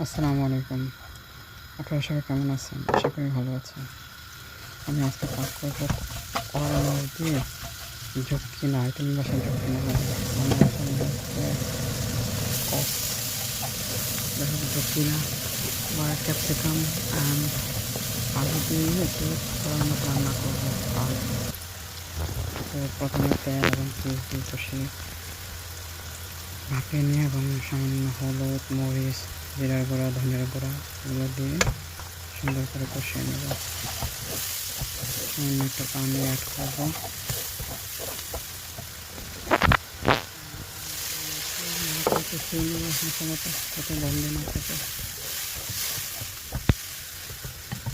আসসালামু আলাইকুম। আপনারা সবাই কেমন আছেন? আশা করি ভালো আছেন। আমি আজকে কাজ করবো কলার দিয়ে ঝুঁকি না আইটেম বাসায় ঝুঁকি না আমি আসলে হচ্ছে কপ ঝুঁকি না বা ক্যাপসিকাম অ্যান্ড আলু দিয়ে একটু কলার মতো রান্না করবো। আর তো প্রথমে তেল এবং চিজ দিয়ে কষিয়ে ভাপিয়ে নিয়ে এবং সামান্য হলুদ, মরিচ, জিরার গুঁড়া, ধনিয়ার গুঁড়া এগুলো দিয়ে সুন্দর করে কষিয়ে নেব। সামান্য একটু পানি অ্যাড করবো। কষিয়ে নেব মশলাটা যাতে গন্ধ না থাকে।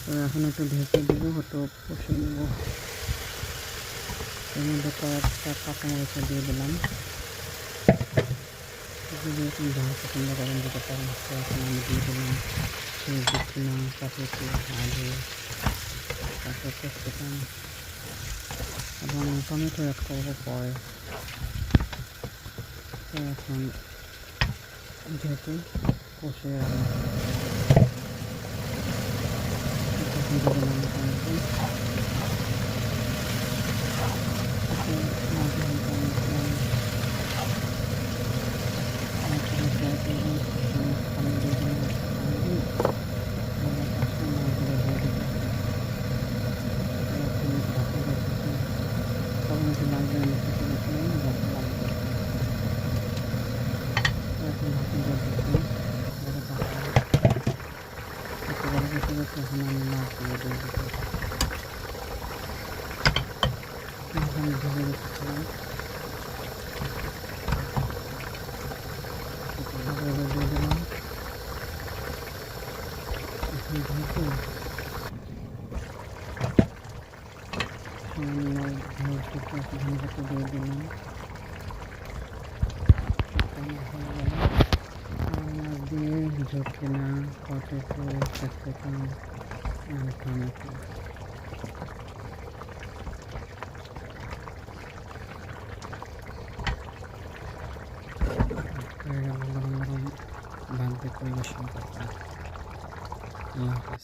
তো এখন একটু ঢেকে দিব, একটু কষিয়ে নেব। এর মধ্যে কয়েকটা কাঁচামরিচা দিয়ে দিলাম। যদি আপনি ঝাল পছন্দ করেন দিতে পারেন। তো এখন আমি দিয়ে দিলাম সেই ঝুঁকিনা, কাঁচামরিচ, আলু, তারপর ক্যাপসিকাম এবং টমেটো অ্যাড করবো পরে। তো এখন যেহেতু কষিয়ে রান্না দিয়ে দিলাম টমেটো। এখন আমি মাছগুলো দিয়ে দেবো। এখন ভেজে রেখেছিলাম ভালো দিয়ে দিলাম। এখন ভেজে সামান্য ধনেপাতা দিয়ে দিলাম। মাছ দিয়ে ঝুঁকিনা, পটেটো, ক্যাপসিকাম অ্যান্ড টমেটো গরম গরম ভাত দিয়ে পরিবেশন করতাম। আল্লাহ হাফেজ।